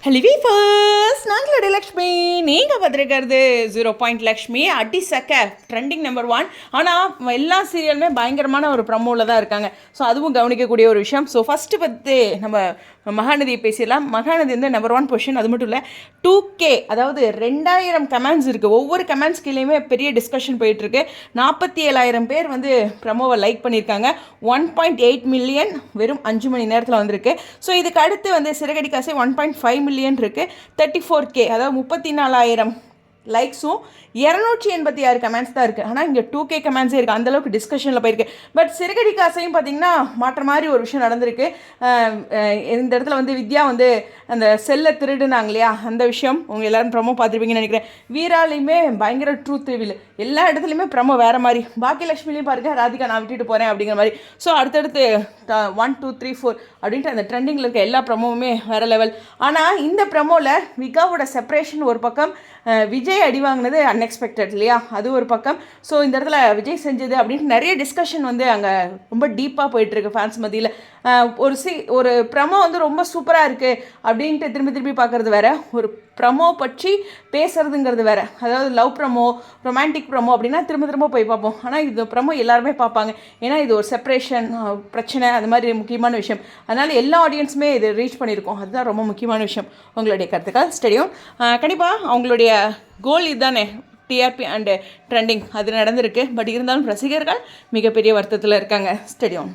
Hello viewers, நாங்களுடைய Lakshmi. நீங்கள் பார்த்துருக்கிறது 0 லக்ஷ்மி. அடி சக்க ட்ரெண்டிங் நம்பர் 1. ஆனால் எல்லா சீரியலுமே பயங்கரமான ஒரு ப்ரமோவில் தான் இருக்காங்க. ஸோ அதுவும் கவனிக்கக்கூடிய ஒரு விஷயம். ஸோ ஃபஸ்ட்டு பற்றி நம்ம மகாநதியை பேசிடலாம். மகாநதி வந்து நம்பர் 1 பொசிஷன். அது மட்டும் இல்லை, 2K, அதாவது 2000 கமெண்ட்ஸ் இருக்குது. ஒவ்வொரு கமெண்ட்ஸ் கீழேயுமே பெரிய டிஸ்கஷன் போயிட்டுருக்கு. 47,000 பேர் வந்து ப்ரமோவை லைக் பண்ணியிருக்காங்க. 1.8 மில்லியன் வெறும் 5 மணி நேரத்தில் வந்திருக்கு. ஸோ இதுக்கு அடுத்து வந்து சிறகடி காசை 1.5 மில்லியன் இருக்குது. 34K, அதாவது 34,000 லைக்ஸும் 286 கமெண்ட்ஸ் தான் இருக்குது. ஆனால் இங்கே 2K கமெண்ட்ஸே இருக்குது. அந்தளவுக்கு டிஸ்கஷனில் போயிருக்கு. பட் சிறுகடி காசையும் பார்த்திங்கன்னா மாற்ற மாதிரி ஒரு விஷயம் நடந்திருக்கு. இந்த இடத்துல வந்து வித்யா வந்து அந்த செல்லை திருடுனாங்க இல்லையா, அந்த விஷயம் உங்கள் எல்லோரும் ப்ரமோ பார்த்துருப்பீங்கன்னு நினைக்கிறேன். வீராலையுமே பயங்கர ட்ரூத் ரிவீல். எல்லா இடத்துலையுமே ப்ரமோ வேறு மாதிரி. பாக்கியலட்சுமிலையும் பாருங்கள், ராதிகா நான் விட்டுட்டு போகிறேன் அப்படிங்கிற மாதிரி. ஸோ அடுத்தடுத்து 1 2 3 4 அப்படின்ட்டு அந்த ட்ரெண்டிங்கில் இருக்க எல்லா ப்ரமோவுமே வேறு லெவல். ஆனால் இந்த ப்ரமோவில் விகாவோட செப்பரேஷன் ஒரு பக்கம், விஜய் அடி வாங்கினது அன்எக்ஸ்பெக்டட் இல்லையா, அது ஒரு பக்கம். ஸோ இந்த இடத்துல விஜய் செஞ்சது அப்படின்ட்டு நிறைய டிஸ்கஷன் வந்து அங்கே ரொம்ப டீப்பாக போயிட்டுருக்கு ஃபேன்ஸ் மத்தியில். ஒரு ப்ரமோ வந்து ரொம்ப சூப்பராக இருக்குது அப்படின்ட்டு திரும்பி பார்க்குறது வேறு, ஒரு ப்ரமோ பற்றி பேசுறதுங்கிறது வேறு. அதாவது லவ் ப்ரமோ, ரொமான்டிக் ப்ரமோ அப்படின்னா திரும்ப போய் பார்ப்போம். ஆனால் இது ப்ரமோ எல்லாருமே பார்ப்பாங்க. ஏன்னா இது ஒரு செப்பரேஷன் பிரச்சனை, அது மாதிரி முக்கியமான விஷயம். அதனால் எல்லா ஆடியன்ஸுமே இது ரீச் பண்ணியிருக்கோம். அதுதான் ரொம்ப முக்கியமான விஷயம். உங்களுடைய கருத்துக்கள் ஸ்டேடியம். கண்டிப்பாக அவங்களுடைய கோல் இதுதானே, டிஆர்பி அண்டு ட்ரெண்டிங் அது நடந்திருக்கு. பட் இருந்தாலும் ரசிகர்கள் மிகப்பெரிய வருத்தத்தில் இருக்காங்க. ஸ்டேடியம்.